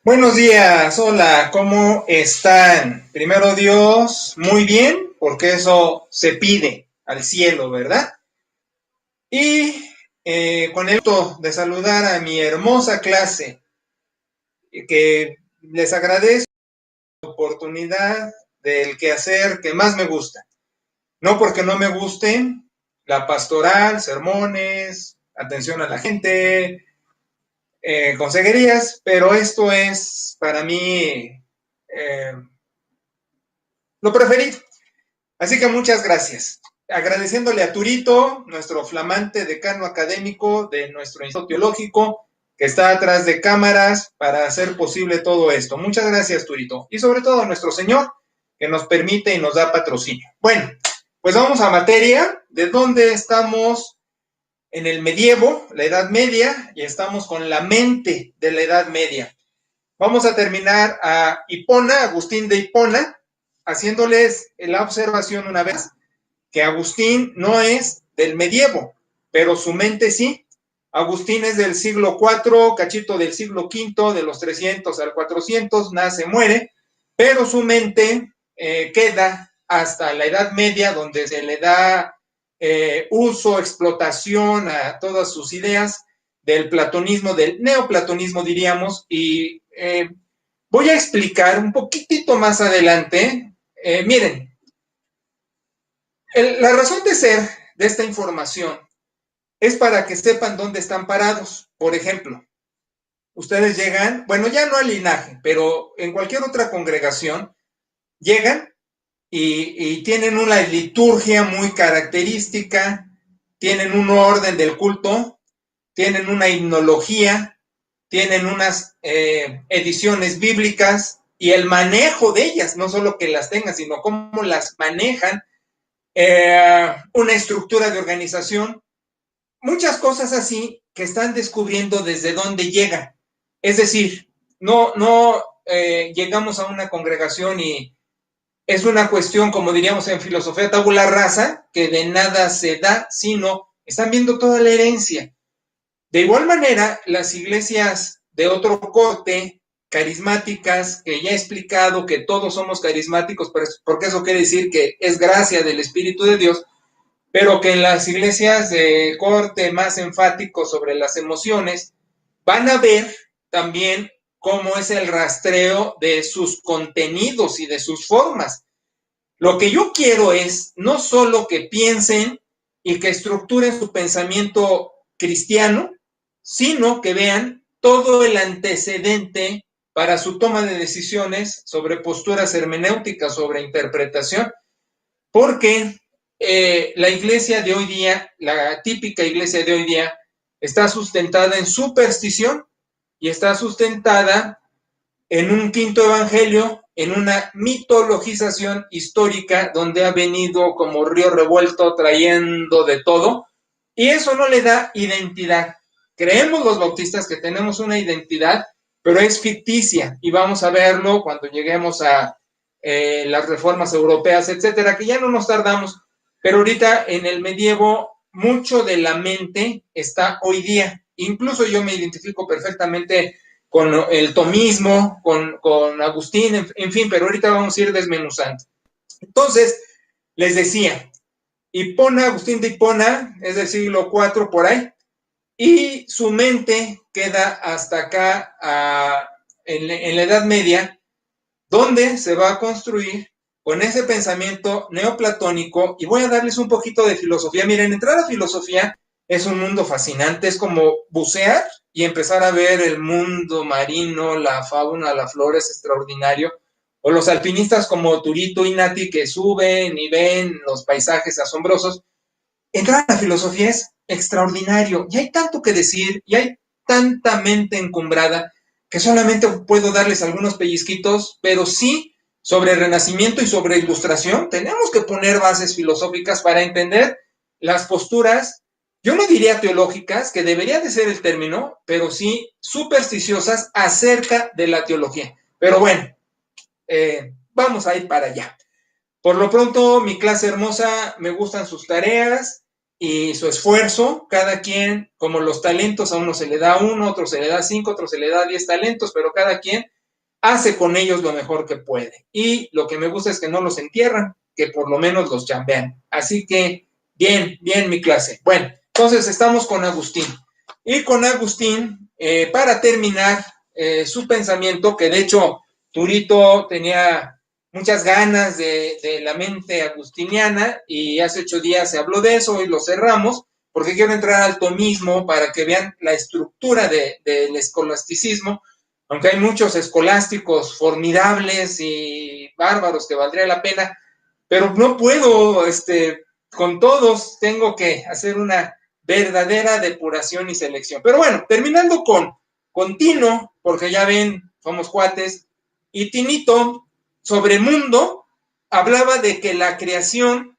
Buenos días, hola, ¿cómo están? Primero Dios, muy bien, porque eso se pide al cielo, ¿verdad? Y con el gusto de saludar a mi hermosa clase, que les agradezco la oportunidad del quehacer que más me gusta. No porque no me guste la pastoral, sermones, atención a la gente, consejerías, pero esto es para mí lo preferido. Así que muchas gracias. Agradeciéndole a Turito, nuestro flamante decano académico de nuestro Instituto Teológico, que está atrás de cámaras para hacer posible todo esto. Muchas gracias, Turito. Y sobre todo a nuestro Señor, que nos permite y nos da patrocinio. Bueno, pues vamos a materia, de dónde estamos en el medievo, la Edad Media, y estamos con la mente de la Edad Media. Vamos a terminar a Hipona, Agustín de Hipona, haciéndoles la observación una vez que Agustín no es del medievo, pero su mente sí. Agustín es del siglo IV, cachito del siglo V, de los 300 al 400, nace, muere, pero su mente queda hasta la Edad Media, donde se le da uso, explotación a todas sus ideas del platonismo, del neoplatonismo diríamos, y voy a explicar un poquitito más adelante. Miren, la razón de ser de esta información es para que sepan dónde están parados. Por ejemplo, ustedes llegan, bueno, ya no al linaje, pero en cualquier otra congregación, llegan y tienen una liturgia muy característica, tienen un orden del culto, tienen una himnología, tienen unas ediciones bíblicas y el manejo de ellas, no solo que las tengan, sino cómo las manejan, una estructura de organización, muchas cosas así que están descubriendo desde dónde llegan. Es decir, no llegamos a una congregación y es una cuestión, como diríamos en filosofía, tabula rasa, que de nada se da, sino están viendo toda la herencia. De igual manera, las iglesias de otro corte, carismáticas, que ya he explicado que todos somos carismáticos, porque eso quiere decir que es gracia del Espíritu de Dios, pero que en las iglesias de corte más enfático sobre las emociones van a ver también cómo es el rastreo de sus contenidos y de sus formas. Lo que yo quiero es no solo que piensen y que estructuren su pensamiento cristiano, sino que vean todo el antecedente para su toma de decisiones sobre posturas hermenéuticas, sobre interpretación, porque la iglesia de hoy día, la típica iglesia de hoy día, está sustentada en superstición y está sustentada en un quinto evangelio, en una mitologización histórica donde ha venido como río revuelto trayendo de todo, y eso no le da identidad. Creemos los bautistas que tenemos una identidad, pero es ficticia, y vamos a verlo cuando lleguemos a las reformas europeas, etcétera, que ya no nos tardamos, pero ahorita en el medievo mucho de la mente está hoy día. Incluso yo me identifico perfectamente con el tomismo, con Agustín, en fin, pero ahorita vamos a ir desmenuzando. Entonces, les decía, Hipona, Agustín de Hipona, es del siglo IV por ahí, y su mente queda hasta acá en la Edad Media, donde se va a construir con ese pensamiento neoplatónico, y voy a darles un poquito de filosofía. Miren, entrar a filosofía es un mundo fascinante, es como bucear y empezar a ver el mundo marino, la fauna, la flora, es extraordinario. O los alpinistas como Turito y Nati que suben y ven los paisajes asombrosos. Entrar a la filosofía es extraordinario y hay tanto que decir y hay tanta mente encumbrada que solamente puedo darles algunos pellizquitos, pero sí sobre el Renacimiento y sobre ilustración tenemos que poner bases filosóficas para entender las posturas, yo no diría teológicas, que debería de ser el término, pero sí supersticiosas acerca de la teología. Pero bueno, vamos a ir para allá. Por lo pronto, mi clase hermosa, me gustan sus tareas. y su esfuerzo, cada quien, como los talentos, a uno se le da uno, a otro se le da 5, a otro se le da 10 talentos, pero cada quien hace con ellos lo mejor que puede. Y lo que me gusta es que no los entierran, que por lo menos los chambean. Así que, bien, bien mi clase. Bueno, entonces estamos con Agustín. Y con Agustín, para terminar su pensamiento, que de hecho Turito tenía muchas ganas de la mente agustiniana y hace 8 días se habló de eso y lo cerramos porque quiero entrar al tomismo para que vean la estructura del escolasticismo, aunque hay muchos escolásticos formidables y bárbaros que valdría la pena, pero no puedo, con todos tengo que hacer una verdadera depuración y selección. Pero bueno, terminando con Tino, porque ya ven, somos cuates, y Tinito, sobre mundo, hablaba de que la creación,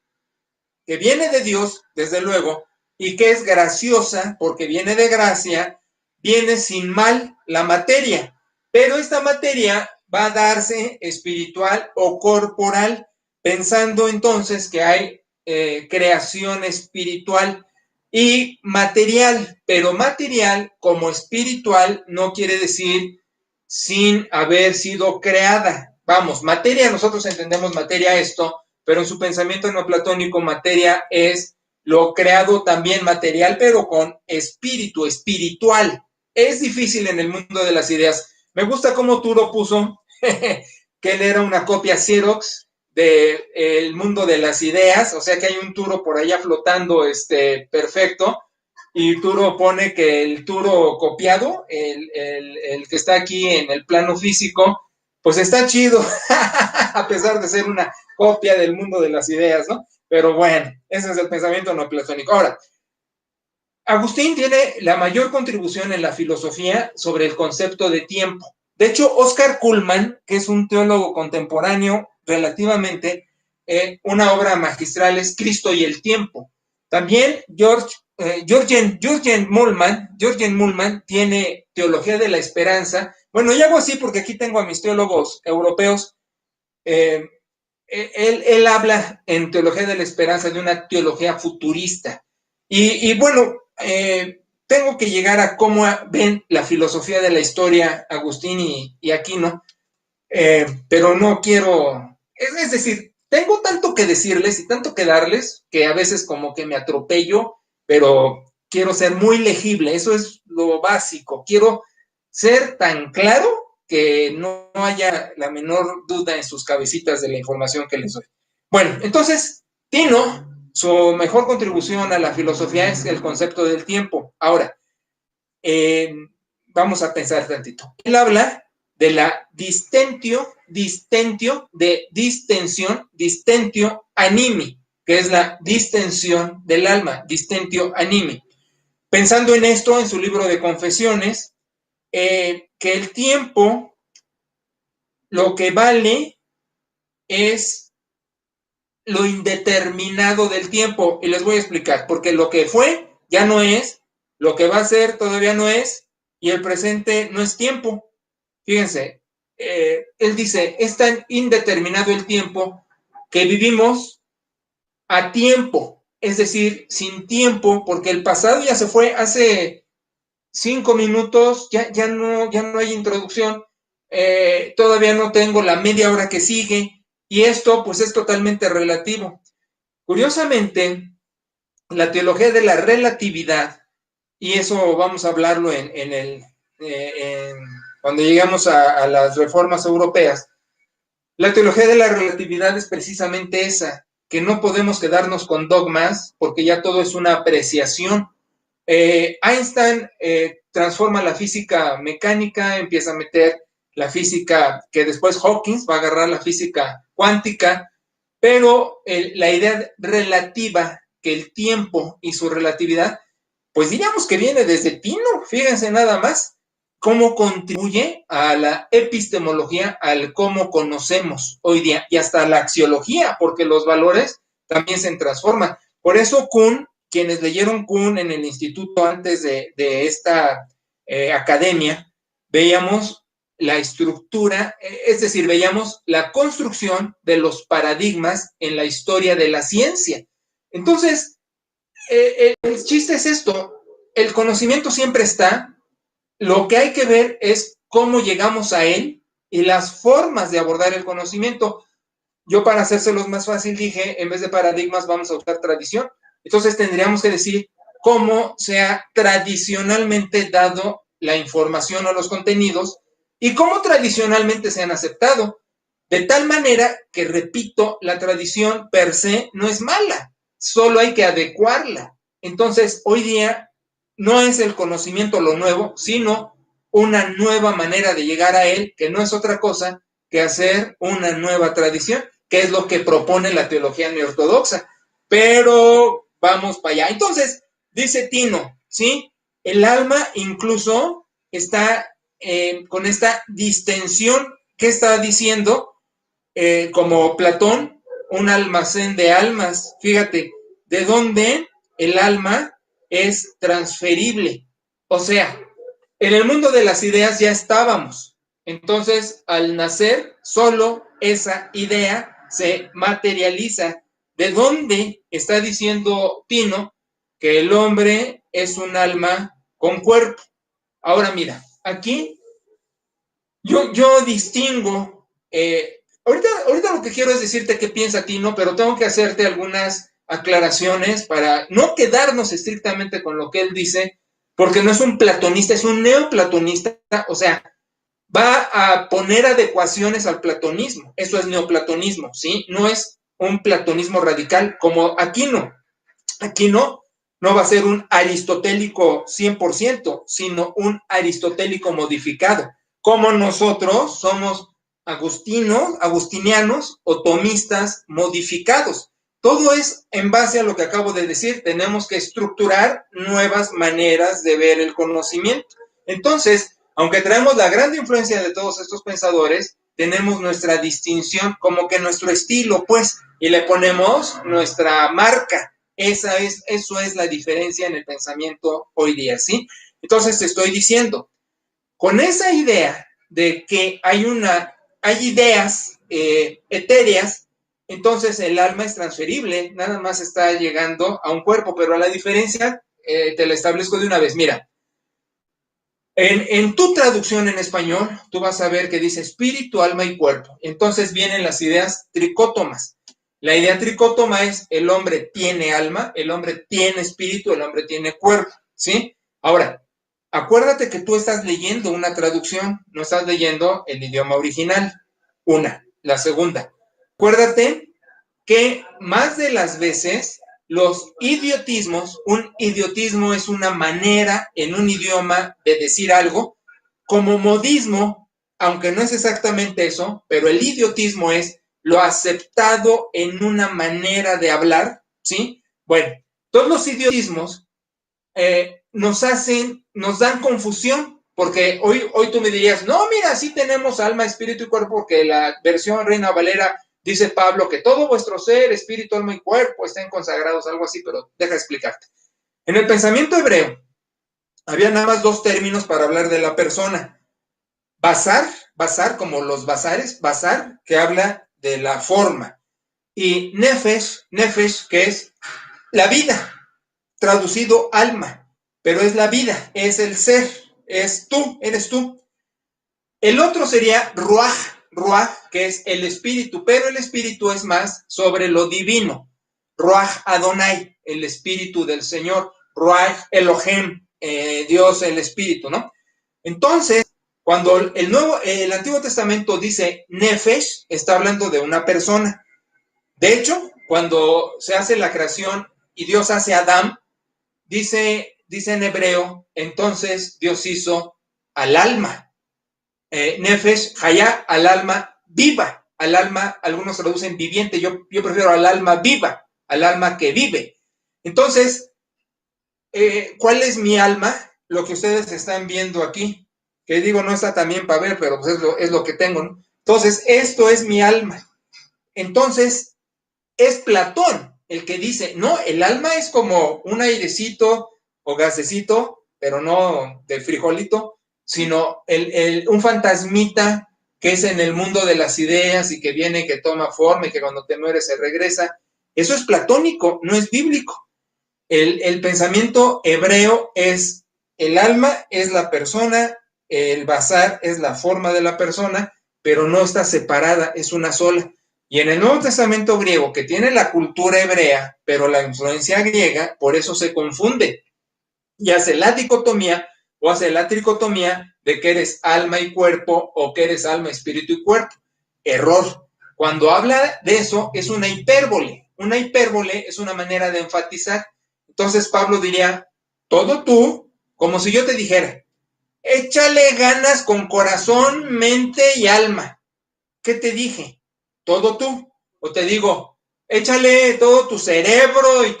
que viene de Dios, desde luego, y que es graciosa, porque viene de gracia, viene sin mal la materia, pero esta materia va a darse espiritual o corporal, pensando entonces que hay creación espiritual y material, pero material como espiritual no quiere decir sin haber sido creada. Vamos, materia, nosotros entendemos materia esto, pero en su pensamiento neoplatónico materia es lo creado también material, pero con espíritu, espiritual. Es difícil en el mundo de las ideas. Me gusta cómo Turo puso que él era una copia Xerox del mundo de las ideas, o sea que hay un Turo por allá flotando perfecto, y Turo pone que el Turo copiado, el que está aquí en el plano físico, pues está chido, a pesar de ser una copia del mundo de las ideas, ¿no? Pero bueno, ese es el pensamiento neoplatónico. Ahora, Agustín tiene la mayor contribución en la filosofía sobre el concepto de tiempo. De hecho, Oscar Cullmann, que es un teólogo contemporáneo relativamente, una obra magistral es Cristo y el tiempo. También Jürgen Mullmann tiene Teología de la Esperanza. Bueno, y hago así porque aquí tengo a mis teólogos europeos. Él habla en Teología de la Esperanza de una teología futurista. Y bueno, tengo que llegar a cómo ven la filosofía de la historia Agustín y Aquino, pero no quiero, es decir, tengo tanto que decirles y tanto que darles que a veces como que me atropello, pero quiero ser muy legible, eso es lo básico, quiero ser tan claro que no haya la menor duda en sus cabecitas de la información que les doy. Bueno, entonces, Tino, su mejor contribución a la filosofía es el concepto del tiempo. Ahora, vamos a pensar tantito. Él habla de la distentio de distensión, distentio animi, que es la distensión del alma, distentio animi. Pensando en esto, en su libro de Confesiones, que el tiempo lo que vale es lo indeterminado del tiempo. Y les voy a explicar, porque lo que fue ya no es, lo que va a ser todavía no es, y el presente no es tiempo. Fíjense, él dice, es tan indeterminado el tiempo que vivimos a tiempo, es decir, sin tiempo, porque el pasado ya se fue hace 5 minutos, ya no hay introducción, todavía no tengo la media hora que sigue, y esto pues es totalmente relativo. Curiosamente, la teología de la relatividad, y eso vamos a hablarlo cuando lleguemos a las reformas europeas, la teología de la relatividad es precisamente esa, que no podemos quedarnos con dogmas porque ya todo es una apreciación. Einstein transforma la física mecánica, empieza a meter la física que después Hawking va a agarrar la física cuántica, pero la idea relativa, que el tiempo y su relatividad, pues diríamos que viene desde Tino, fíjense nada más cómo contribuye a la epistemología, al cómo conocemos hoy día y hasta la axiología, porque los valores también se transforman. Por eso Kuhn, quienes leyeron Kuhn en el instituto antes de esta academia, veíamos la estructura, es decir, veíamos la construcción de los paradigmas en la historia de la ciencia. Entonces, el chiste es esto, el conocimiento siempre está, lo que hay que ver es cómo llegamos a él y las formas de abordar el conocimiento. Yo, para hacérselos más fácil, dije, en vez de paradigmas vamos a usar tradición. Entonces tendríamos que decir cómo se ha tradicionalmente dado la información o los contenidos y cómo tradicionalmente se han aceptado. De tal manera que, repito, la tradición per se no es mala, solo hay que adecuarla. Entonces, hoy día no es el conocimiento lo nuevo, sino una nueva manera de llegar a él, que no es otra cosa que hacer una nueva tradición, que es lo que propone la teología neortodoxa. Pero vamos para allá. Entonces, dice Tino, ¿sí? El alma incluso está con esta distensión que está diciendo, como Platón, un almacén de almas. Fíjate, de dónde el alma es transferible. O sea, en el mundo de las ideas ya estábamos. Entonces, al nacer, solo esa idea se materializa. ¿De dónde está diciendo Tino que el hombre es un alma con cuerpo? Ahora mira, aquí yo distingo, ahorita lo que quiero es decirte qué piensa Tino, pero tengo que hacerte algunas aclaraciones para no quedarnos estrictamente con lo que él dice, porque no es un platonista, es un neoplatonista, o sea, va a poner adecuaciones al platonismo, eso es neoplatonismo, ¿sí? No es un platonismo radical como Aquino. Aquino no va a ser un aristotélico 100%, sino un aristotélico modificado, como nosotros somos agustinianos o tomistas modificados. Todo es en base a lo que acabo de decir, tenemos que estructurar nuevas maneras de ver el conocimiento. Entonces, aunque traemos la gran influencia de todos estos pensadores, tenemos nuestra distinción, como que nuestro estilo, pues, y le ponemos nuestra marca. Eso es la diferencia en el pensamiento hoy día, ¿sí? Entonces te estoy diciendo, con esa idea de que hay ideas etéreas, entonces el alma es transferible, nada más está llegando a un cuerpo, pero a la diferencia te la establezco de una vez. Mira, en tu traducción en español, tú vas a ver que dice espíritu, alma y cuerpo. Entonces vienen las ideas tricótomas. La idea tricótoma es el hombre tiene alma, el hombre tiene espíritu, el hombre tiene cuerpo, ¿sí? Ahora, acuérdate que tú estás leyendo una traducción, no estás leyendo el idioma original. Una. La segunda, acuérdate que más de las veces los idiotismos, un idiotismo es una manera en un idioma de decir algo, como modismo, aunque no es exactamente eso, pero el idiotismo es lo aceptado en una manera de hablar, ¿sí? Bueno, todos los idiotismos nos dan confusión, porque hoy tú me dirías, no, mira, sí tenemos alma, espíritu y cuerpo, porque la versión Reina Valera dice Pablo que todo vuestro ser, espíritu, alma y cuerpo estén consagrados, algo así, pero deja explicarte. En el pensamiento hebreo había nada más dos términos para hablar de la persona. Basar como los bazares, basar, que habla de la forma, y nefesh, que es la vida, traducido alma, pero es la vida, es el ser, es tú, eres tú. El otro sería ruach, que es el espíritu, pero el espíritu es más sobre lo divino. Ruach Adonai, el espíritu del Señor. Ruach Elohim, Dios, el espíritu, ¿no? Entonces, cuando el Antiguo Testamento dice nefesh, está hablando de una persona. De hecho, cuando se hace la creación y Dios hace a Adán, dice en hebreo, entonces Dios hizo al alma. Nefesh, Hayá, al alma viva, al alma, algunos traducen viviente, yo prefiero al alma viva, al alma que vive. Entonces, ¿cuál es mi alma? Lo que ustedes están viendo aquí, que digo, no está también para ver, pero pues es lo que tengo, ¿no? Entonces, esto es mi alma. Entonces, es Platón el que dice, no, el alma es como un airecito o gasecito, pero no de frijolito, sino un fantasmita que es en el mundo de las ideas y que viene, que toma forma y que cuando te mueres se regresa. Eso es platónico, no es bíblico. El pensamiento hebreo es el alma, es la persona, el basar es la forma de la persona, pero no está separada, es una sola. Y en el Nuevo Testamento griego, que tiene la cultura hebrea, pero la influencia griega, por eso se confunde y hace la dicotomía o hace la tricotomía de que eres alma y cuerpo o que eres alma, espíritu y cuerpo. Error. Cuando habla de eso es una hipérbole. Una hipérbole es una manera de enfatizar. Entonces Pablo diría, todo tú, como si yo te dijera, échale ganas con corazón, mente y alma. ¿Qué te dije? Todo tú. O te digo, échale todo tu cerebro y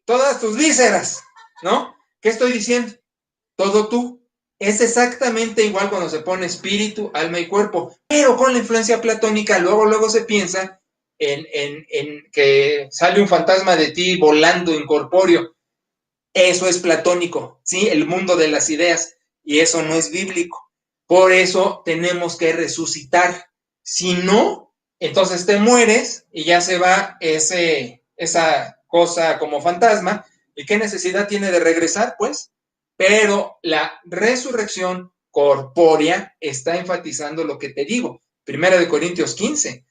todas tus vísceras, ¿no? ¿Qué estoy diciendo? Todo tú. Es exactamente igual cuando se pone espíritu, alma y cuerpo, pero con la influencia platónica luego se piensa en que sale un fantasma de ti volando incorpóreo. Eso es platónico, ¿sí? El mundo de las ideas, y eso no es bíblico. Por eso tenemos que resucitar. Si no, entonces te mueres y ya se va esa cosa como fantasma. ¿Y qué necesidad tiene de regresar? Pues, pero la resurrección corpórea está enfatizando lo que te digo. Primera de Corintios 15.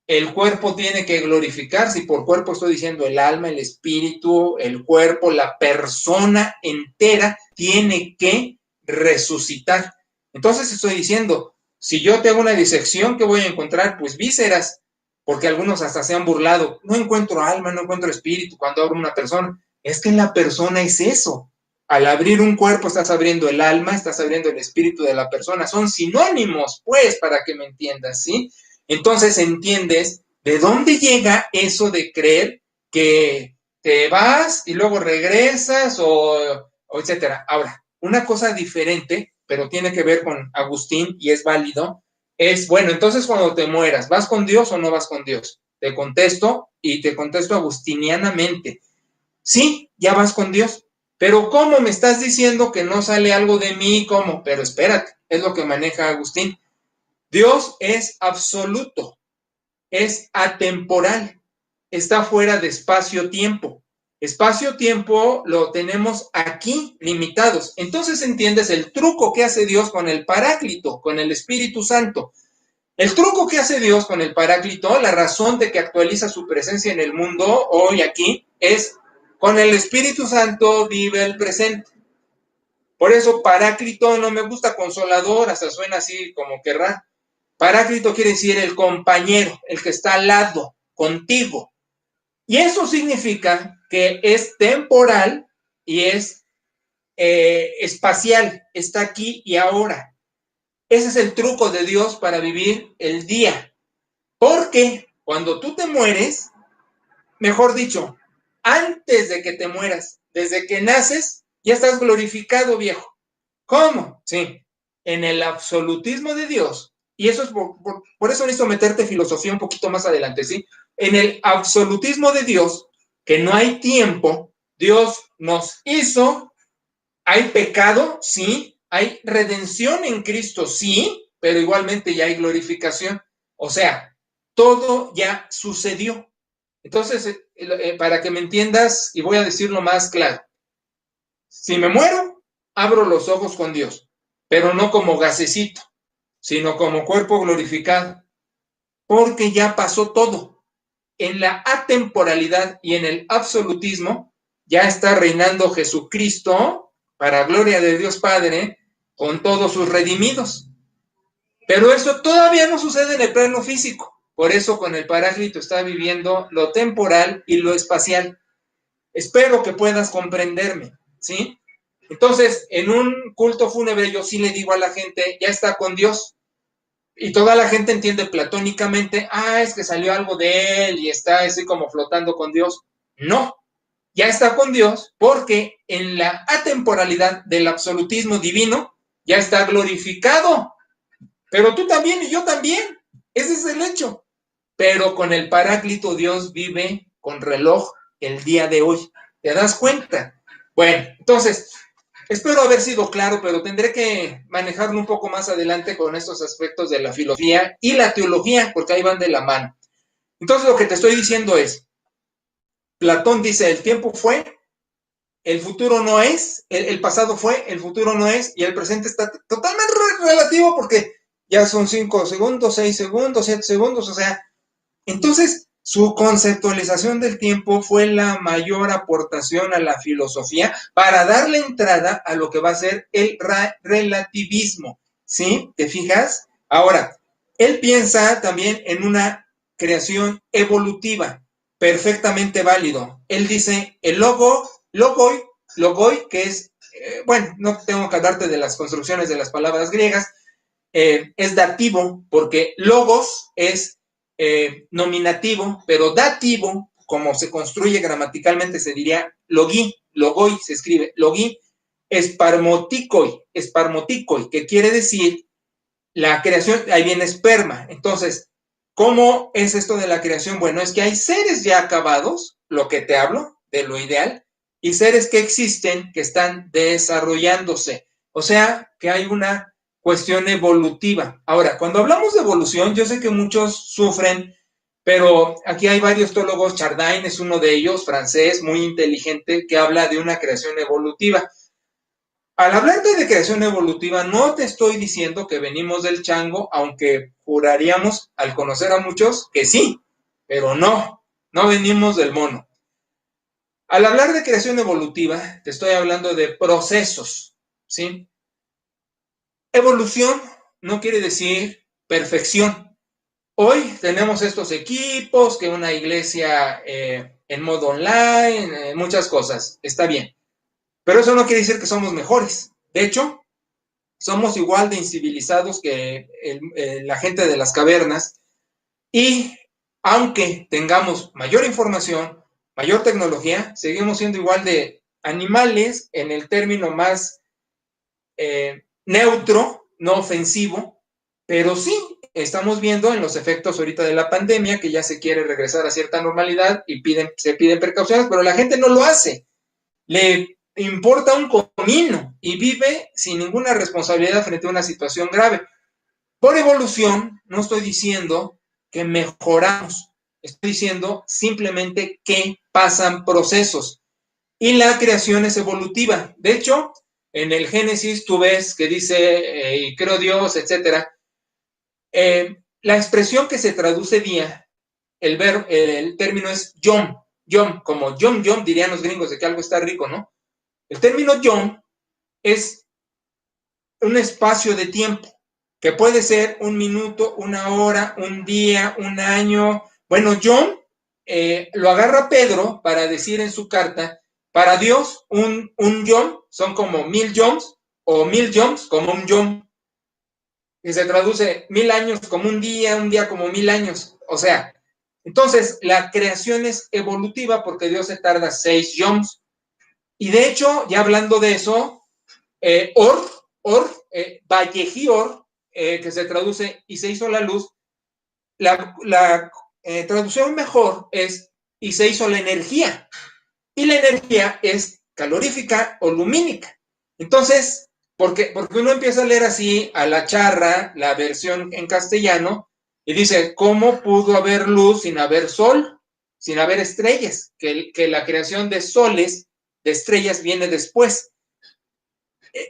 El cuerpo tiene que glorificarse, y por cuerpo estoy diciendo el alma, el espíritu, el cuerpo, la persona entera tiene que resucitar. Entonces estoy diciendo, si yo te hago una disección, ¿qué voy a encontrar? Pues vísceras, porque algunos hasta se han burlado. No encuentro alma, no encuentro espíritu cuando abro una persona. Es que la persona es eso. Al abrir un cuerpo estás abriendo el alma, estás abriendo el espíritu de la persona. Son sinónimos, pues, para que me entiendas, ¿sí? Entonces entiendes de dónde llega eso de creer que te vas y luego regresas o etcétera. Ahora, una cosa diferente, pero tiene que ver con Agustín y es válido, es, bueno, entonces cuando te mueras, ¿vas con Dios o no vas con Dios? Te contesto y te contesto agustinianamente. Sí, ya vas con Dios. Pero ¿cómo me estás diciendo que no sale algo de mí? ¿Cómo? Pero espérate, es lo que maneja Agustín. Dios es absoluto, es atemporal, está fuera de espacio-tiempo. Espacio-tiempo lo tenemos aquí limitados. Entonces entiendes el truco que hace Dios con el Paráclito, con el Espíritu Santo. El truco que hace Dios con el Paráclito, la razón de que actualiza su presencia en el mundo hoy aquí, es con el Espíritu Santo vive el presente. Por eso Paráclito no me gusta consolador, hasta suena así como que raro. Paráclito quiere decir el compañero, el que está al lado, contigo. Y eso significa que es temporal y es espacial, está aquí y ahora. Ese es el truco de Dios para vivir el día. Porque cuando tú te mueres, mejor dicho, antes de que te mueras, desde que naces, ya estás glorificado, viejo. ¿Cómo? Sí, en el absolutismo de Dios. Y eso es por eso necesito meterte filosofía un poquito más adelante, ¿sí? En el absolutismo de Dios, que no hay tiempo, Dios nos hizo, hay pecado, sí, hay redención en Cristo, sí, pero igualmente ya hay glorificación. O sea, todo ya sucedió. Entonces, para que me entiendas, y voy a decirlo más claro, si me muero, abro los ojos con Dios, pero no como gasecito, sino como cuerpo glorificado, porque ya pasó todo. En la atemporalidad y en el absolutismo ya está reinando Jesucristo para gloria de Dios Padre con todos sus redimidos. Pero eso todavía no sucede en el plano físico. Por eso con el Paráclito está viviendo lo temporal y lo espacial. Espero que puedas comprenderme, ¿sí? Entonces, en un culto fúnebre yo sí le digo a la gente, ya está con Dios. Y toda la gente entiende platónicamente, es que salió algo de él y está así como flotando con Dios. No, ya está con Dios porque en la atemporalidad del absolutismo divino ya está glorificado. Pero tú también y yo también. Ese es el hecho. Pero con el Paráclito Dios vive con reloj el día de hoy. ¿Te das cuenta? Bueno, entonces, espero haber sido claro, pero tendré que manejarlo un poco más adelante con estos aspectos de la filosofía y la teología, porque ahí van de la mano. Entonces, lo que te estoy diciendo es, Platón dice, el tiempo fue, el futuro no es, el pasado fue, el futuro no es, y el presente está totalmente relativo porque ya son 5 segundos, 6 segundos, 7 segundos, o sea, entonces su conceptualización del tiempo fue la mayor aportación a la filosofía para darle entrada a lo que va a ser el relativismo, ¿sí? ¿Te fijas? Ahora, él piensa también en una creación evolutiva, perfectamente válido. Él dice, el logoi, que es, bueno, no tengo que hablarte de las construcciones de las palabras griegas, es dativo, porque logos es nominativo, pero dativo, como se construye gramaticalmente, se diría logoi se escribe logoi, esparmoticoi, que quiere decir la creación, ahí viene esperma. Entonces, ¿cómo es esto de la creación? Bueno, es que hay seres ya acabados, lo que te hablo, de lo ideal, y seres que existen, que están desarrollándose. O sea, que hay una cuestión evolutiva. Ahora, cuando hablamos de evolución, yo sé que muchos sufren, pero aquí hay varios teólogos, Chardin es uno de ellos, francés, muy inteligente, que habla de una creación evolutiva. Al hablarte de creación evolutiva, no te estoy diciendo que venimos del chango, aunque juraríamos al conocer a muchos que sí, pero no venimos del mono. Al hablar de creación evolutiva, te estoy hablando de procesos, ¿sí? Evolución no quiere decir perfección. Hoy tenemos estos equipos, que una iglesia en modo online, muchas cosas, está bien. Pero eso no quiere decir que somos mejores. De hecho, somos igual de incivilizados que la gente de las cavernas y aunque tengamos mayor información, mayor tecnología, seguimos siendo igual de animales en el término más neutro, no ofensivo, pero sí estamos viendo en los efectos ahorita de la pandemia que ya se quiere regresar a cierta normalidad y se piden precauciones, pero la gente no lo hace. Le importa un comino y vive sin ninguna responsabilidad frente a una situación grave. Por evolución, no estoy diciendo que mejoramos, estoy diciendo simplemente que pasan procesos y la creación es evolutiva. De hecho, en el Génesis tú ves que dice, y creo Dios, etcétera. La expresión que se traduce día, el término es yom, como yom, dirían los gringos de que algo está rico, ¿no? El término yom es un espacio de tiempo, que puede ser un minuto, una hora, un día, un año. Bueno, yom lo agarra Pedro para decir en su carta, para Dios un yom son como 1000 yoms, o 1000 yoms como un yom, y se traduce 1000 años como un día como 1000 años. O sea, entonces la creación es evolutiva porque Dios se tarda 6 yoms. Y de hecho, ya hablando de eso, Vallejior, que se traduce y se hizo la luz, la traducción mejor es y se hizo la energía. Y la energía es calorífica o lumínica. Entonces, porque uno empieza a leer así a la charra, la versión en castellano, y dice, ¿cómo pudo haber luz sin haber sol, sin haber estrellas? Que la creación de soles, de estrellas, viene después.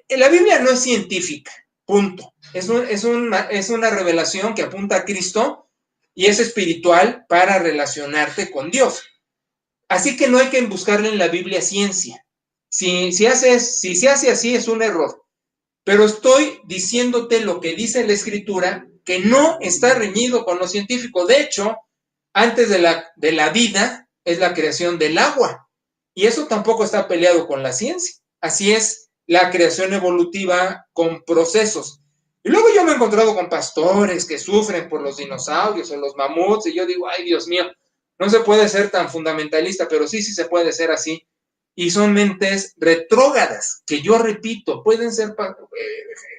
La Biblia no es científica, punto. Es una revelación que apunta a Cristo y es espiritual para relacionarte con Dios. Así que no hay que buscarle en la Biblia ciencia. Si se hace así es un error. Pero estoy diciéndote lo que dice la Escritura, que no está reñido con lo científico. De hecho, antes de la vida es la creación del agua. Y eso tampoco está peleado con la ciencia. Así es la creación evolutiva con procesos. Y luego yo me he encontrado con pastores que sufren por los dinosaurios o los mamuts, y yo digo, ay, Dios mío, no se puede ser tan fundamentalista, pero sí se puede ser así. Y son mentes retrógradas, que yo repito, pueden ser,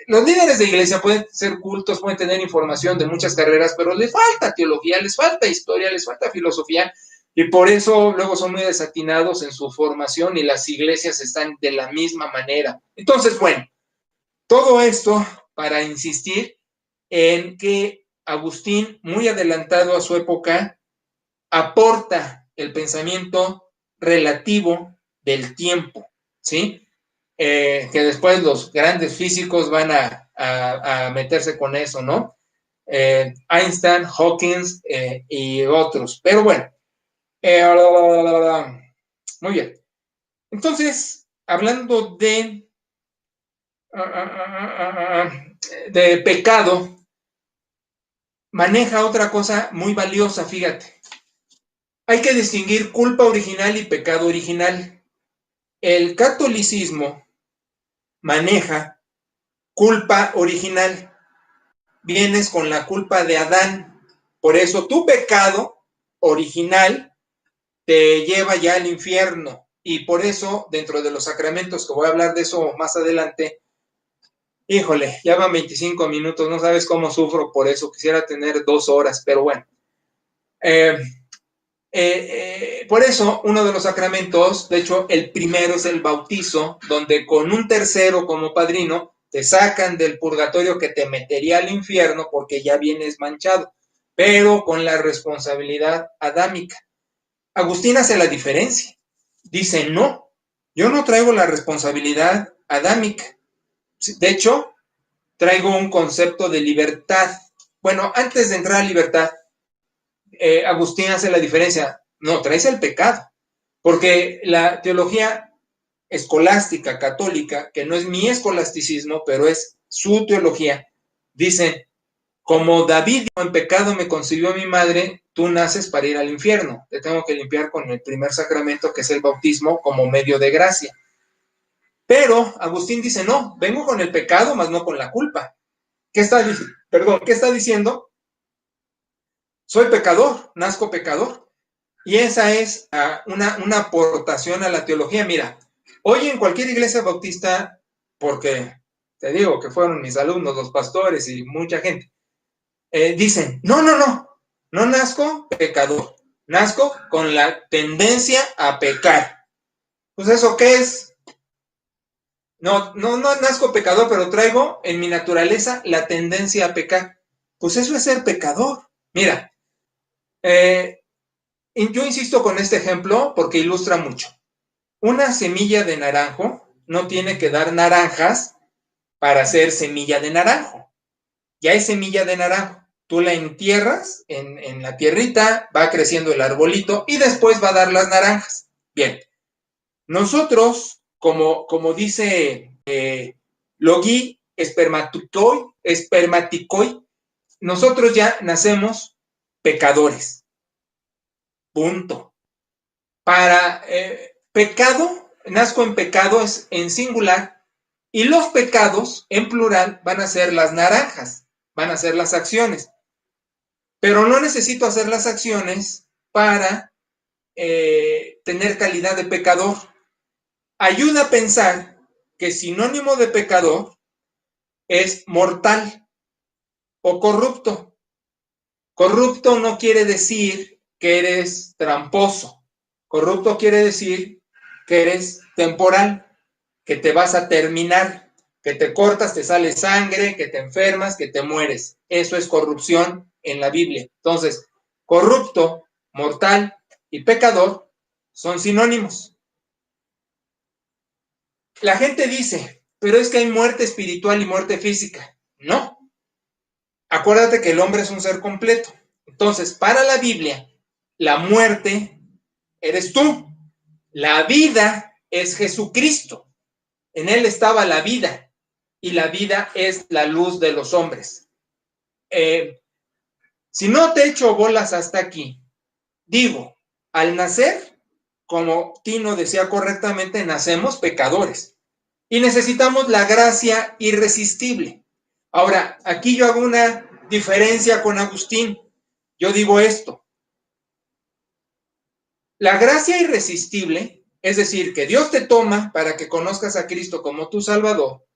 los líderes de iglesia pueden ser cultos, pueden tener información de muchas carreras, pero les falta teología, les falta historia, les falta filosofía, y por eso luego son muy desatinados en su formación y las iglesias están de la misma manera. Entonces, bueno, todo esto para insistir en que Agustín, muy adelantado a su época, aporta el pensamiento relativo del tiempo, ¿sí? Que después los grandes físicos van a meterse con eso, ¿no? Einstein, Hawking y otros. Pero bueno, muy bien. Entonces, hablando de pecado, maneja otra cosa muy valiosa, fíjate. Hay que distinguir culpa original y pecado original. El catolicismo maneja culpa original. Vienes con la culpa de Adán. Por eso tu pecado original te lleva ya al infierno. Y por eso, dentro de los sacramentos, que voy a hablar de eso más adelante, híjole, ya van 25 minutos, no sabes cómo sufro por eso, quisiera tener 2 horas, pero bueno. Por eso, uno de los sacramentos, de hecho, el primero es el bautizo, donde con un tercero como padrino te sacan del purgatorio que te metería al infierno porque ya vienes manchado, pero con la responsabilidad adámica. Agustín hace la diferencia. Dice, no, yo no traigo la responsabilidad adámica. De hecho, traigo un concepto de libertad. Bueno, antes de entrar a libertad, Agustín hace la diferencia. No, traes el pecado. Porque la teología escolástica católica, que no es mi escolasticismo, pero es su teología, dice, como David en pecado me concibió mi madre, tú naces para ir al infierno. Te tengo que limpiar con el primer sacramento, que es el bautismo, como medio de gracia. Pero Agustín dice, no, vengo con el pecado, más no con la culpa. ¿Qué está diciendo? Soy pecador, nazco pecador. Y esa es una aportación a la teología. Mira, hoy en cualquier iglesia bautista, porque te digo que fueron mis alumnos, los pastores y mucha gente, dicen, no nazco pecador, nazco con la tendencia a pecar. Pues ¿eso qué es? No nazco pecador, pero traigo en mi naturaleza la tendencia a pecar. Pues eso es ser pecador. Mira, yo insisto con este ejemplo porque ilustra mucho. Una semilla de naranjo no tiene que dar naranjas para ser semilla de naranjo. Ya es semilla de naranjo. Tú la entierras en la tierrita, va creciendo el arbolito y después va a dar las naranjas. Bien, nosotros, como dice Logi espermaticoi, nosotros ya nacemos pecadores. Punto. Para pecado, nazco en pecado es en singular, y los pecados en plural van a ser las naranjas, van a ser las acciones. Pero no necesito hacer las acciones para tener calidad de pecador. Ayuda a pensar que sinónimo de pecador es mortal o corrupto. Corrupto no quiere decir que eres tramposo. Corrupto quiere decir que eres temporal, que te vas a terminar, que te cortas, te sale sangre, que te enfermas, que te mueres. Eso es corrupción en la Biblia. Entonces, corrupto, mortal y pecador son sinónimos. La gente dice, pero es que hay muerte espiritual y muerte física. No. Acuérdate que el hombre es un ser completo. Entonces, para la Biblia, la muerte eres tú. La vida es Jesucristo. En él estaba la vida. Y la vida es la luz de los hombres. Si no te echo bolas hasta aquí, digo, al nacer, como Tino decía correctamente, nacemos pecadores. Y necesitamos la gracia irresistible. Ahora, aquí yo hago una diferencia con Agustín. Yo digo esto. La gracia irresistible, es decir, que Dios te toma para que conozcas a Cristo como tu Salvador,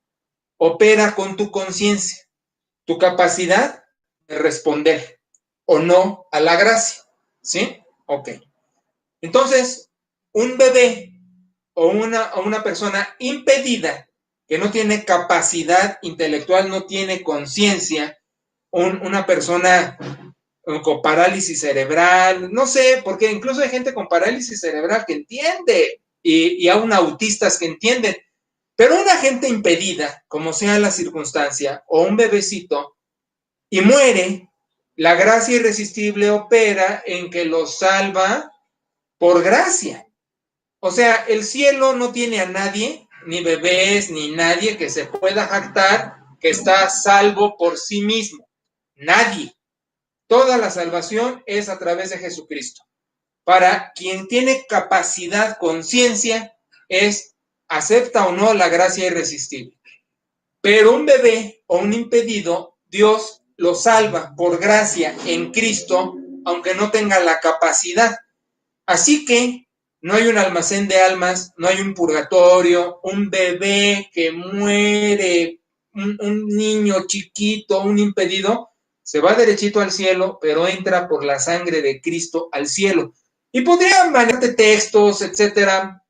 opera con tu conciencia, tu capacidad de responder o no a la gracia. ¿Sí? Ok. Entonces, un bebé o una persona impedida que no tiene capacidad intelectual, no tiene conciencia, una persona con parálisis cerebral, no sé, porque incluso hay gente con parálisis cerebral que entiende y aún autistas que entienden, pero una gente impedida, como sea la circunstancia, o un bebecito, y muere, la gracia irresistible opera en que lo salva por gracia. O sea, el cielo no tiene a nadie, ni bebés, ni nadie que se pueda jactar que está salvo por sí mismo. Nadie. Toda la salvación es a través de Jesucristo. Para quien tiene capacidad, conciencia, es acepta o no la gracia irresistible. Pero un bebé o un impedido, Dios lo salva por gracia en Cristo, aunque no tenga la capacidad. Así que no hay un almacén de almas, no hay un purgatorio, un bebé que muere, un niño chiquito, un impedido, se va derechito al cielo, pero entra por la sangre de Cristo al cielo. Y podría manejar textos, etcétera.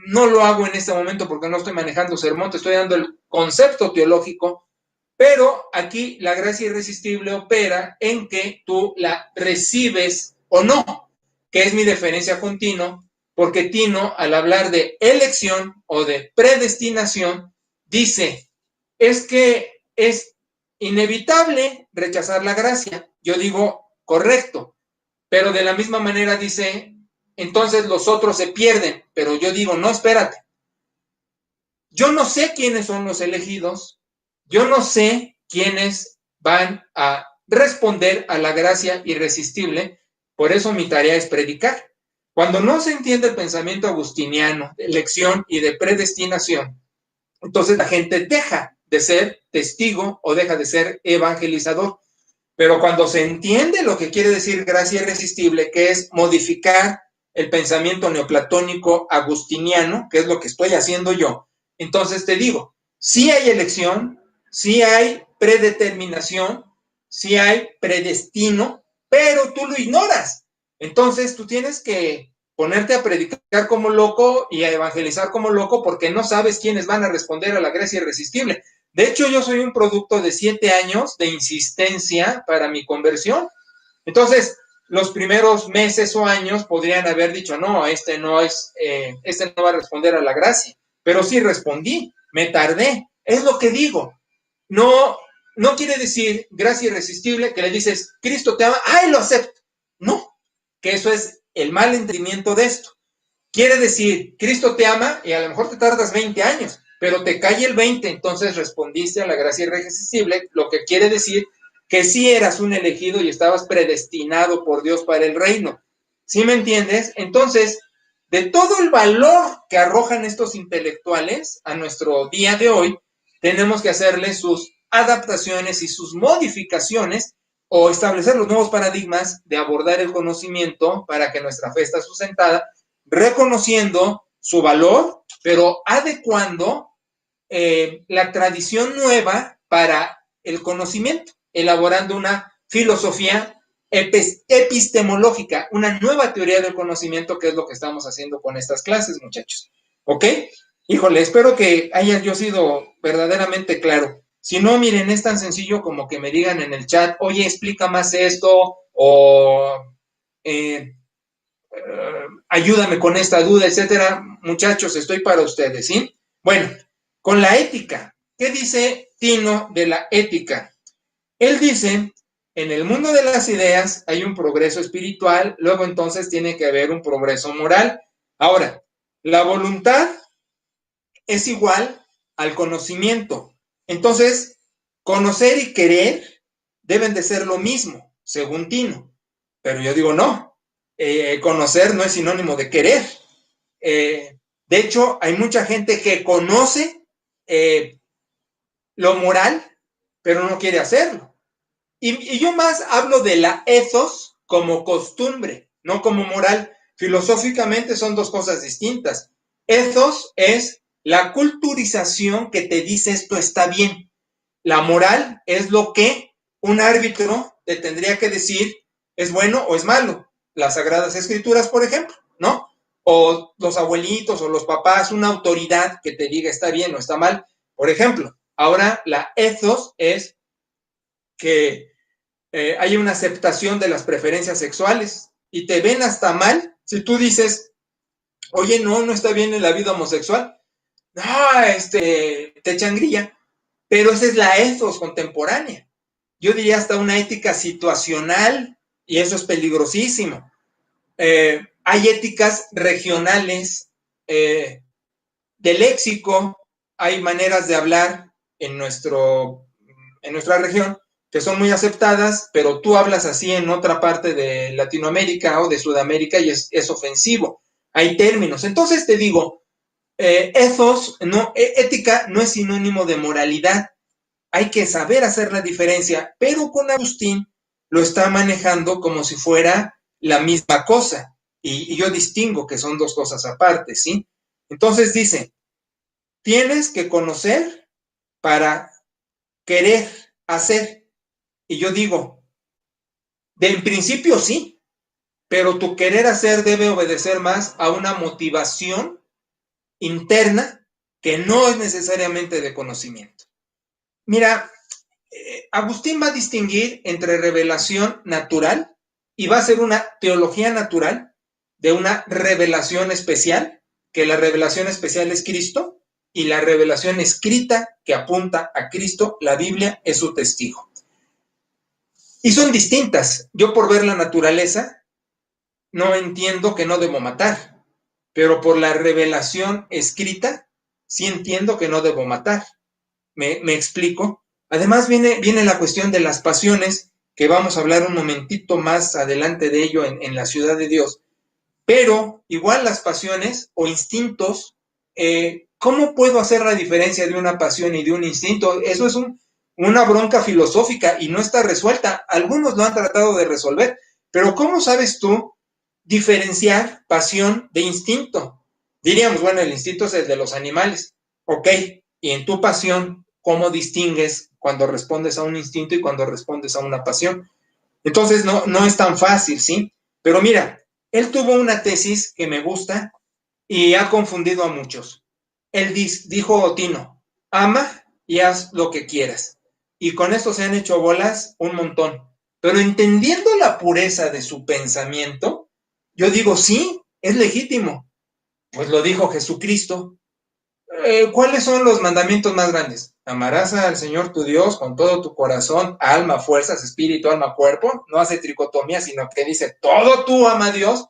No lo hago en este momento porque no estoy manejando sermón, te estoy dando el concepto teológico, pero aquí la gracia irresistible opera en que tú la recibes o no, que es mi diferencia con Tino, porque Tino, al hablar de elección o de predestinación, dice, es que es inevitable rechazar la gracia. Yo digo, correcto, pero de la misma manera dice, entonces los otros se pierden, pero yo digo, no, espérate. Yo no sé quiénes son los elegidos, yo no sé quiénes van a responder a la gracia irresistible, por eso mi tarea es predicar. Cuando no se entiende el pensamiento agustiniano de elección y de predestinación, entonces la gente deja de ser testigo o deja de ser evangelizador. Pero cuando se entiende lo que quiere decir gracia irresistible, que es modificar el pensamiento neoplatónico agustiniano, que es lo que estoy haciendo yo, entonces te digo, sí hay elección, sí hay predeterminación, sí hay predestino, pero tú lo ignoras. Entonces tú tienes que ponerte a predicar como loco y a evangelizar como loco porque no sabes quiénes van a responder a la gracia irresistible. De hecho, yo soy un producto de 7 años de insistencia para mi conversión. Entonces, los primeros meses o años podrían haber dicho, no, este no va a responder a la gracia. Pero sí respondí, me tardé. Es lo que digo. No, no quiere decir gracia irresistible que le dices, Cristo te ama, ¡ay, lo acepto! No, que eso es el mal entendimiento de esto. Quiere decir, Cristo te ama y a lo mejor te tardas 20 años, pero te cae el 20, entonces respondiste a la gracia irresistible, lo que quiere decir que sí eras un elegido y estabas predestinado por Dios para el reino. ¿Sí me entiendes? Entonces, de todo el valor que arrojan estos intelectuales a nuestro día de hoy, tenemos que hacerle sus adaptaciones y sus modificaciones o establecer los nuevos paradigmas de abordar el conocimiento para que nuestra fe esté sustentada, reconociendo su valor, pero adecuando la tradición nueva para el conocimiento, elaborando una filosofía epistemológica, una nueva teoría del conocimiento, que es lo que estamos haciendo con estas clases, muchachos. ¿Ok? Híjole, espero que haya yo sido verdaderamente claro. Si no, miren, es tan sencillo como que me digan en el chat, oye, explica más esto, o ayúdame con esta duda, etcétera. Muchachos, estoy para ustedes, ¿sí? Bueno, con la ética. ¿Qué dice Tino de la ética? Él dice, en el mundo de las ideas hay un progreso espiritual, luego entonces tiene que haber un progreso moral. Ahora, la voluntad es igual al conocimiento. Entonces, conocer y querer deben de ser lo mismo, según Tino. Pero yo digo, no, conocer no es sinónimo de querer. De hecho, hay mucha gente que conoce lo moral, pero no quiere hacerlo. Y yo más hablo de la ethos como costumbre, no como moral. Filosóficamente son dos cosas distintas. Ethos es la culturización que te dice esto está bien. La moral es lo que un árbitro te tendría que decir es bueno o es malo. Las Sagradas Escrituras, por ejemplo, ¿no? O los abuelitos o los papás, una autoridad que te diga está bien o está mal. Por ejemplo, ahora la ethos es que hay una aceptación de las preferencias sexuales y te ven hasta mal si tú dices, oye, no está bien en la vida homosexual. No, te echan grilla. Pero esa es la ethos contemporánea. Yo diría hasta una ética situacional, y eso es peligrosísimo. Hay éticas regionales de léxico, hay maneras de hablar en nuestra región que son muy aceptadas, pero tú hablas así en otra parte de Latinoamérica o de Sudamérica y es ofensivo. Hay términos. Entonces te digo, ethos, no, ética no es sinónimo de moralidad. Hay que saber hacer la diferencia, pero con Agustín lo está manejando como si fuera la misma cosa. Y yo distingo que son dos cosas aparte, ¿sí? Entonces dice, tienes que conocer para querer hacer. Y yo digo, en principio sí, pero tu querer hacer debe obedecer más a una motivación interna que no es necesariamente de conocimiento. Mira, Agustín va a distinguir entre revelación natural y va a hacer una teología natural de una revelación especial, que la revelación especial es Cristo, y la revelación escrita que apunta a Cristo, la Biblia es su testigo. Y son distintas. Yo por ver la naturaleza no entiendo que no debo matar, pero por la revelación escrita sí entiendo que no debo matar. ¿Me explico? Además viene la cuestión de las pasiones, que vamos a hablar un momentito más adelante de ello en la ciudad de Dios. Pero igual las pasiones o instintos, ¿cómo puedo hacer la diferencia de una pasión y de un instinto? Eso es una bronca filosófica y no está resuelta. Algunos lo han tratado de resolver, pero ¿cómo sabes tú diferenciar pasión de instinto? Diríamos, bueno, el instinto es el de los animales. Ok, y en tu pasión, ¿cómo distingues cuando respondes a un instinto y cuando respondes a una pasión? Entonces no es tan fácil, ¿sí? Pero mira, él tuvo una tesis que me gusta y ha confundido a muchos. Él dijo Tino, ama y haz lo que quieras. Y con esto se han hecho bolas un montón. Pero entendiendo la pureza de su pensamiento, yo digo, sí, es legítimo. Pues lo dijo Jesucristo. ¿Cuáles son los mandamientos más grandes? Amarás al Señor tu Dios con todo tu corazón, alma, fuerzas, espíritu, alma, cuerpo. No hace tricotomía, sino que dice, todo tú ama a Dios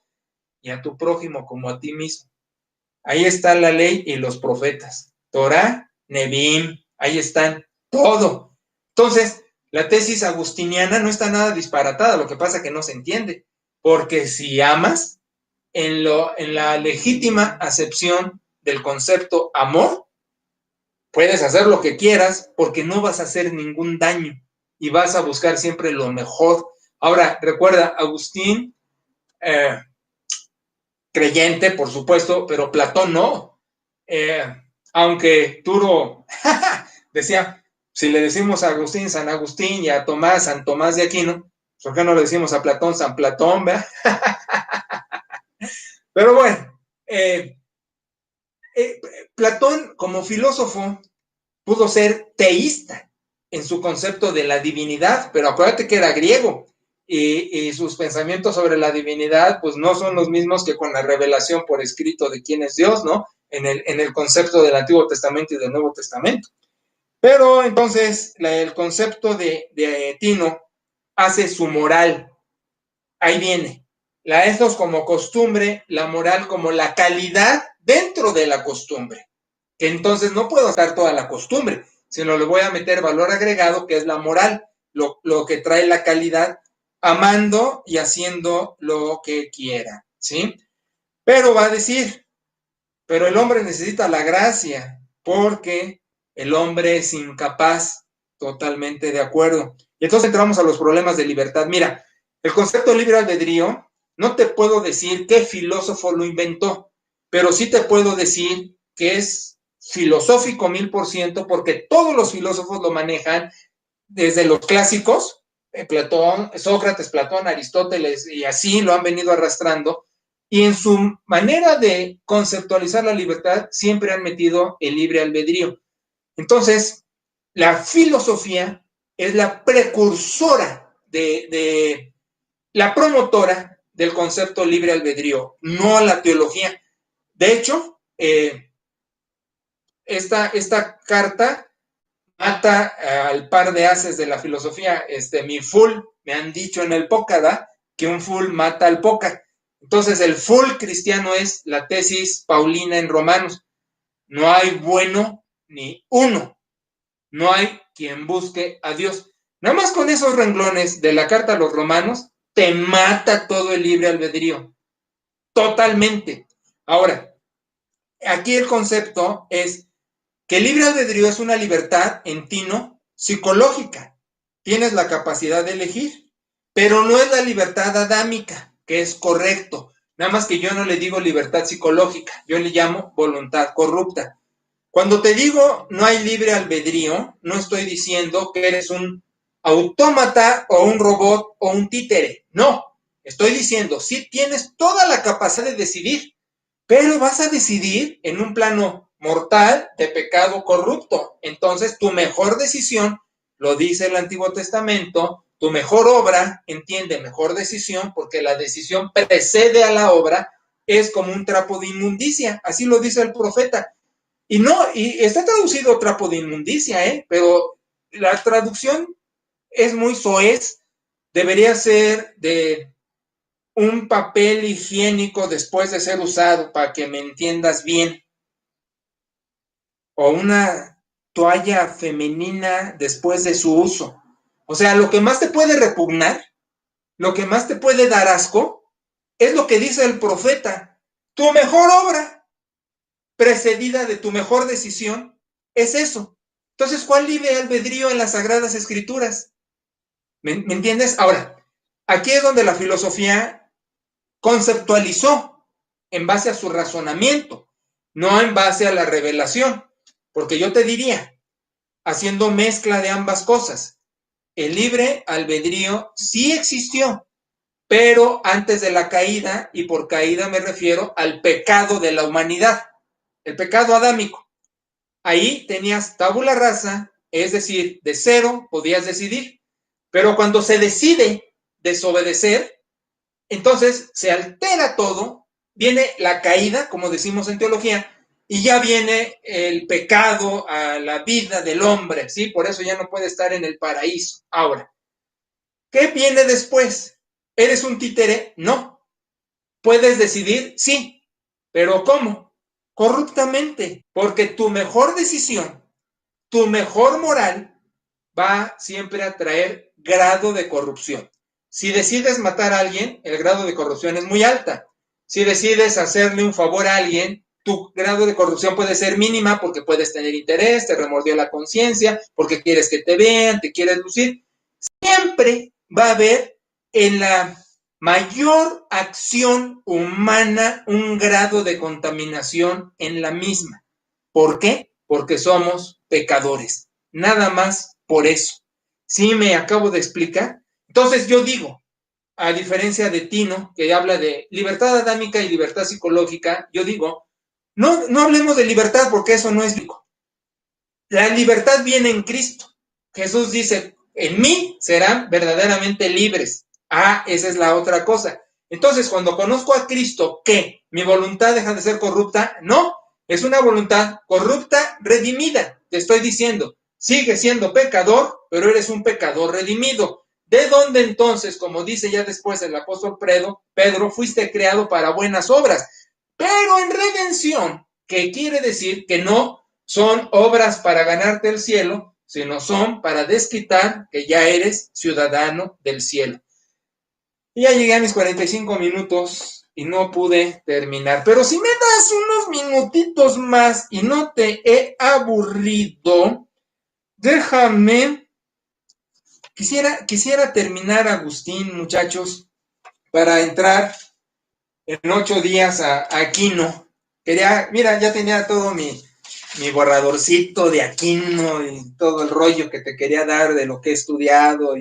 y a tu prójimo como a ti mismo. Ahí está la ley y los profetas. Torah, Nebim, ahí están, todo. Entonces, la tesis agustiniana no está nada disparatada, lo que pasa es que no se entiende. Porque si amas, en la legítima acepción del concepto amor, puedes hacer lo que quieras porque no vas a hacer ningún daño y vas a buscar siempre lo mejor. Ahora, recuerda, Agustín, creyente, por supuesto, pero Platón no. Aunque Turo decía, si le decimos a Agustín, San Agustín, y a Tomás, San Tomás de Aquino, ¿por qué no le decimos a Platón, San Platón? ¿Verdad? Pero bueno, Platón como filósofo pudo ser teísta en su concepto de la divinidad, pero acuérdate que era griego y sus pensamientos sobre la divinidad pues no son los mismos que con la revelación por escrito de quién es Dios, ¿no? En el concepto del Antiguo Testamento y del Nuevo Testamento. Pero entonces el concepto de Tino hace su moral. Ahí viene. La ethos como costumbre, la moral como la calidad dentro de la costumbre. Que entonces no puedo dar toda la costumbre, sino le voy a meter valor agregado, que es la moral, lo que trae la calidad, amando y haciendo lo que quiera, ¿sí? Pero va a decir, pero el hombre necesita la gracia, porque el hombre es incapaz, totalmente de acuerdo. Y entonces entramos a los problemas de libertad. Mira, el concepto de libre albedrío, no te puedo decir qué filósofo lo inventó, pero sí te puedo decir que es filosófico 1000%, porque todos los filósofos lo manejan desde los clásicos, Platón, Sócrates, Platón, Aristóteles, y así lo han venido arrastrando, y en su manera de conceptualizar la libertad siempre han metido el libre albedrío. Entonces, la filosofía es la precursora de la promotora del concepto libre albedrío, no la teología. De hecho, esta carta mata al par de haces de la filosofía. Mi full, me han dicho en el Pócada que un full mata al Póca. Entonces, el full cristiano es la tesis paulina en Romanos. No hay bueno ni uno. No hay quien busque a Dios. Nada más con esos renglones de la carta a los romanos, te mata todo el libre albedrío. Totalmente. Ahora, aquí el concepto es que el libre albedrío es una libertad en tino psicológica. Tienes la capacidad de elegir, pero no es la libertad adámica, que es correcto. Nada más que yo no le digo libertad psicológica, yo le llamo voluntad corrupta. Cuando te digo no hay libre albedrío, no estoy diciendo que eres un autómata o un robot o un títere. No, estoy diciendo sí tienes toda la capacidad de decidir, pero vas a decidir en un plano mortal de pecado corrupto. Entonces, tu mejor decisión, lo dice el Antiguo Testamento, tu mejor obra, entiende, mejor decisión, porque la decisión precede a la obra, es como un trapo de inmundicia, así lo dice el profeta. Y no, y está traducido trapo de inmundicia, pero la traducción es muy soez, debería ser de un papel higiénico después de ser usado, para que me entiendas bien, o una toalla femenina después de su uso. O sea, lo que más te puede repugnar, lo que más te puede dar asco, es lo que dice el profeta. Tu mejor obra, precedida de tu mejor decisión, es eso. Entonces, ¿cuál libre albedrío en las Sagradas Escrituras? ¿Me entiendes? Ahora, aquí es donde la filosofía conceptualizó en base a su razonamiento, no en base a la revelación. Porque yo te diría, haciendo mezcla de ambas cosas, el libre albedrío sí existió, pero antes de la caída, y por caída me refiero al pecado de la humanidad, el pecado adámico. Ahí tenías tabula rasa, es decir, de cero podías decidir, pero cuando se decide desobedecer, entonces se altera todo, viene la caída, como decimos en teología, y ya viene el pecado a la vida del hombre, ¿sí? Por eso ya no puede estar en el paraíso. Ahora, ¿qué viene después? ¿Eres un títere? No. ¿Puedes decidir? Sí. ¿Pero cómo? Corruptamente, porque tu mejor decisión, tu mejor moral, va siempre a traer grado de corrupción. Si decides matar a alguien, el grado de corrupción es muy alta. Si decides hacerle un favor a alguien, tu grado de corrupción puede ser mínima porque puedes tener interés, te remordió la conciencia, porque quieres que te vean, te quieres lucir. Siempre va a haber en la mayor acción humana un grado de contaminación en la misma. ¿Por qué? Porque somos pecadores. Nada más por eso. ¿Sí me acabo de explicar? Entonces yo digo, a diferencia de Tino, que habla de libertad adámica y libertad psicológica, yo digo, no hablemos de libertad porque eso no es bíblico. La libertad viene en Cristo. Jesús dice, en mí serán verdaderamente libres. Ah, esa es la otra cosa. Entonces, cuando conozco a Cristo, ¿qué? ¿Mi voluntad deja de ser corrupta? No, es una voluntad corrupta redimida. Te estoy diciendo, sigue siendo pecador, pero eres un pecador redimido. ¿De dónde entonces, como dice ya después el apóstol Pedro, fuiste creado para buenas obras? Pero en redención, ¿qué quiere decir? Que no son obras para ganarte el cielo, sino son para desquitar que ya eres ciudadano del cielo. Y ya llegué a mis 45 minutos y no pude terminar. Pero si me das unos minutitos más y no te he aburrido, déjame. Quisiera terminar, Agustín, muchachos, para entrar en 8 días a Aquino. Mira, ya tenía todo mi borradorcito de Aquino y todo el rollo que te quería dar de lo que he estudiado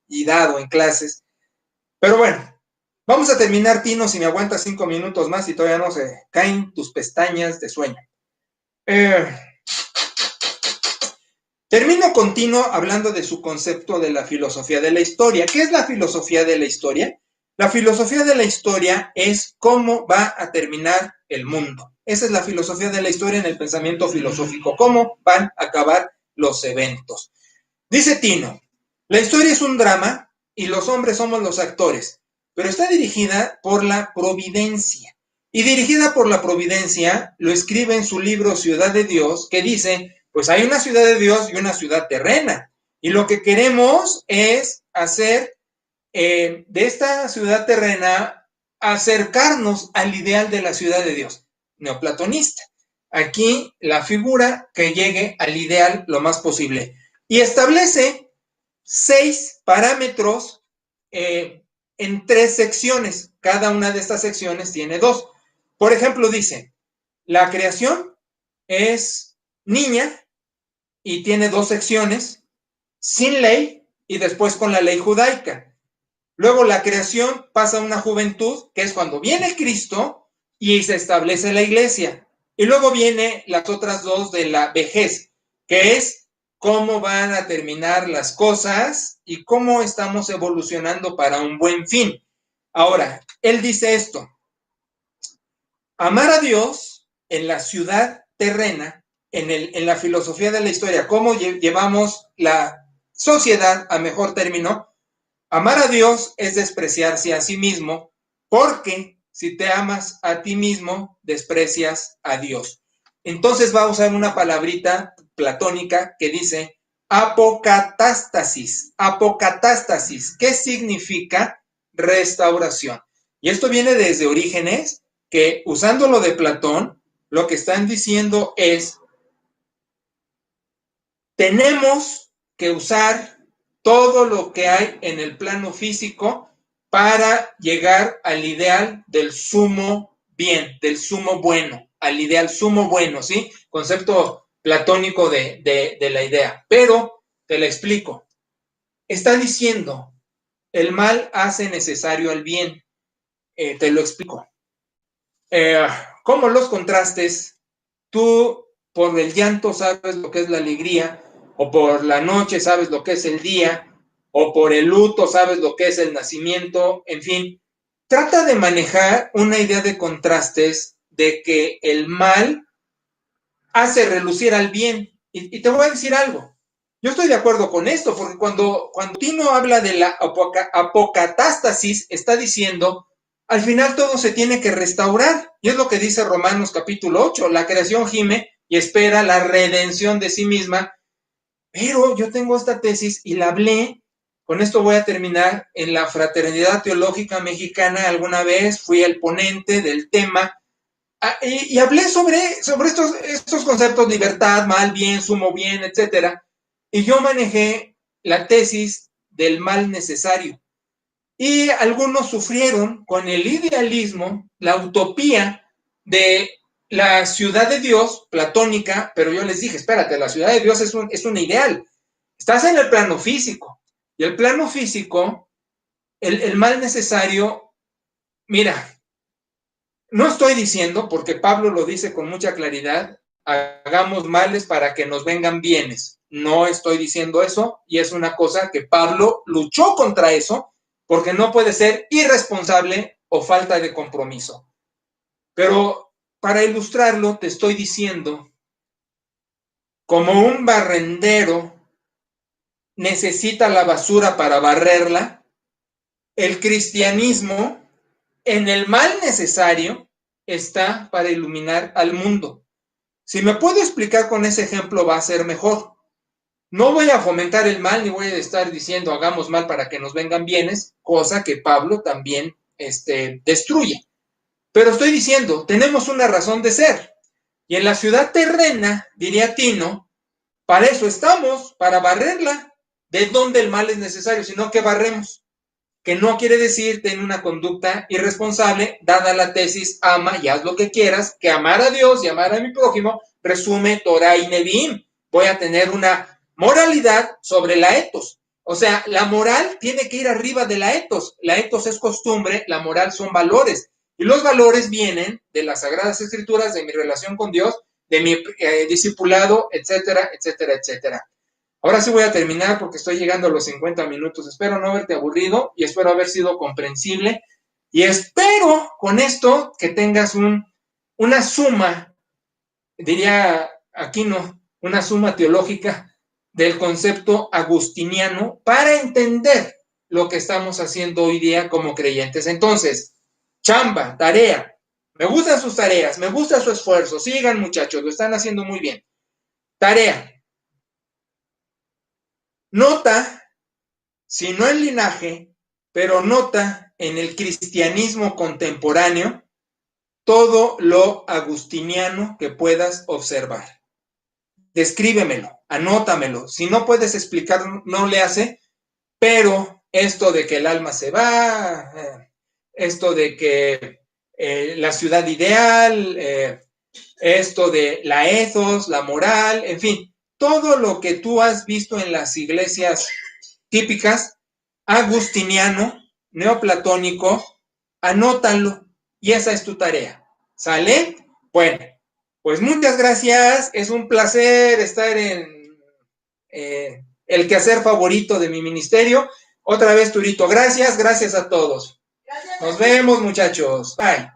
y dado en clases. Pero bueno, vamos a terminar, Tino, si me aguantas 5 minutos más y todavía no se caen tus pestañas de sueño. Te Termino continuo hablando de su concepto de la filosofía de la historia. ¿Qué es la filosofía de la historia? La filosofía de la historia es cómo va a terminar el mundo. Esa es la filosofía de la historia en el pensamiento filosófico, cómo van a acabar los eventos. Dice Tino, la historia es un drama y los hombres somos los actores, pero está dirigida por la providencia. Y dirigida por la providencia, lo escribe en su libro Ciudad de Dios, que dice, pues hay una ciudad de Dios y una ciudad terrena. Y lo que queremos es hacer de esta ciudad terrena, acercarnos al ideal de la ciudad de Dios, neoplatonista. Aquí la figura que llegue al ideal lo más posible. Y establece 6 parámetros en 3 secciones. Cada una de estas secciones tiene 2. Por ejemplo, dice, la creación es niña y tiene 2 secciones, sin ley y después con la ley judaica. Luego la creación pasa a una juventud, que es cuando viene Cristo y se establece la iglesia. Y luego viene las otras 2 de la vejez, que es cómo van a terminar las cosas y cómo estamos evolucionando para un buen fin. Ahora, él dice esto, amar a Dios en la ciudad terrena, en la filosofía de la historia, cómo llevamos la sociedad a mejor término. Amar a Dios es despreciarse a sí mismo, porque si te amas a ti mismo, desprecias a Dios. Entonces va a usar una palabrita platónica que dice apocatástasis. Apocatástasis, ¿qué significa? Restauración. Y esto viene desde Orígenes, que usándolo de Platón, lo que están diciendo es, tenemos que usar todo lo que hay en el plano físico para llegar al ideal del sumo bien, del sumo bueno, al ideal sumo bueno, ¿sí? Concepto platónico de la idea. Pero, te la explico. Está diciendo, el mal hace necesario al bien. Te lo explico. Como los contrastes, tú por el llanto sabes lo que es la alegría, o por la noche sabes lo que es el día, o por el luto sabes lo que es el nacimiento, en fin. Trata de manejar una idea de contrastes de que el mal hace relucir al bien. Y te voy a decir algo. Yo estoy de acuerdo con esto, porque cuando Tino habla de la apocatástasis, está diciendo, al final todo se tiene que restaurar. Y es lo que dice Romanos capítulo 8. La creación gime y espera la redención de sí misma. Pero yo tengo esta tesis y la hablé, con esto voy a terminar, en la Fraternidad Teológica Mexicana alguna vez, fui el ponente del tema, y hablé sobre estos conceptos, libertad, mal, bien, sumo bien, etcétera. Y yo manejé la tesis del mal necesario. Y algunos sufrieron con el idealismo, la utopía de la ciudad de Dios platónica, pero yo les dije, espérate, la ciudad de Dios es un ideal. Estás en el plano físico. Y el plano físico, el mal necesario, mira, no estoy diciendo, porque Pablo lo dice con mucha claridad, hagamos males para que nos vengan bienes. No estoy diciendo eso, y es una cosa que Pablo luchó contra eso, porque no puede ser irresponsable o falta de compromiso. Pero para ilustrarlo, te estoy diciendo, como un barrendero necesita la basura para barrerla, el cristianismo, en el mal necesario, está para iluminar al mundo. Si me puedo explicar con ese ejemplo, va a ser mejor. No voy a fomentar el mal, ni voy a estar diciendo hagamos mal para que nos vengan bienes, cosa que Pablo también destruye. Pero estoy diciendo, tenemos una razón de ser. Y en la ciudad terrena, diría Tino, para eso estamos, para barrerla. ¿De dónde el mal es necesario? Sino que barremos. Que no quiere decir tener una conducta irresponsable, dada la tesis ama y haz lo que quieras, que amar a Dios y amar a mi prójimo resume Torah y Nevi'im. Voy a tener una moralidad sobre la etos. O sea, la moral tiene que ir arriba de la etos. La etos es costumbre, la moral son valores. Y los valores vienen de las Sagradas Escrituras, de mi relación con Dios, de mi discipulado, etcétera, etcétera, etcétera. Ahora sí voy a terminar porque estoy llegando a los 50 minutos. Espero no haberte aburrido y espero haber sido comprensible. Y espero con esto que tengas una suma, diría Aquino, una suma teológica del concepto agustiniano para entender lo que estamos haciendo hoy día como creyentes. Entonces, chamba, tarea. Me gustan sus tareas, me gusta su esfuerzo. Sigan, muchachos, lo están haciendo muy bien. Tarea. Nota, si no en linaje, pero nota en el cristianismo contemporáneo todo lo agustiniano que puedas observar. Descríbemelo, anótamelo. Si no puedes explicar, no le hace, pero esto de que el alma se va, esto de que la ciudad ideal, esto de la ethos, la moral, en fin, todo lo que tú has visto en las iglesias típicas, agustiniano, neoplatónico, anótalo y esa es tu tarea. ¿Sale? Bueno, pues muchas gracias. Es un placer estar en el quehacer favorito de mi ministerio. Otra vez, Turito, gracias, gracias a todos. Nos vemos, muchachos. Bye.